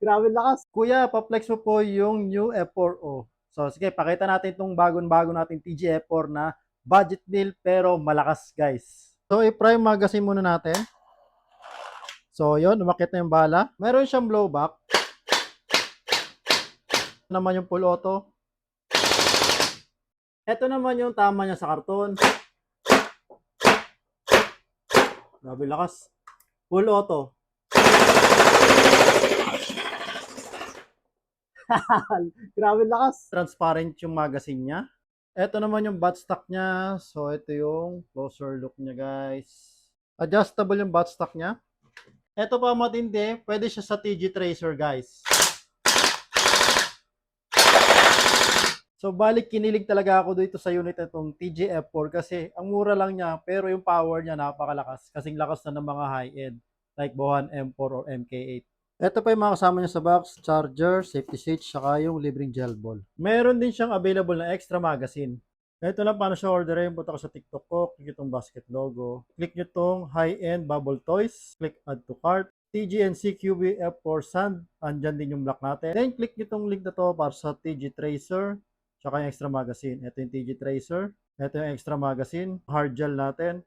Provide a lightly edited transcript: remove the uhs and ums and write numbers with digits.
Grabe lakas. Kuya, pa-flex mo po yung new F4O. So, sige, pakita natin itong bago nating TG F4 na budget build pero malakas, guys. So, i-prime magazine muna natin. So, yon, umakit na yung bala. Meron siyang blowback. Naman yung full auto. Ito naman yung tama niya sa karton. Grabe lakas. Full auto. Grabe lakas. Transparent yung magazine niya. Ito naman yung buttstock niya. So, ito yung closer look niya, guys. Adjustable yung buttstock niya. Ito pa matindi. Pwede siya sa TG Tracer, guys. So, balik kinilig talaga ako dito sa unit itong TG F4 kasi ang mura lang niya pero yung power niya napakalakas. Kasing lakas na ng mga high-end like Bohan M4 or MK8. Ito pa yung mga kasama niya sa box, charger, safety switch, saka yung libreng gel ball. Meron din siyang available na extra magazine. Ito lang paano siya orderin. Punta ko sa TikTok ko, click itong basket logo. Click nyo itong high-end bubble toys. Click add to cart. TGNC QB F4 Sand. Andyan din yung block natin. Then click nyo itong link na to para sa TG Tracer. Tsaka yung extra magazine. Ito yung TG Tracer. Ito yung extra magazine. Hard gel natin.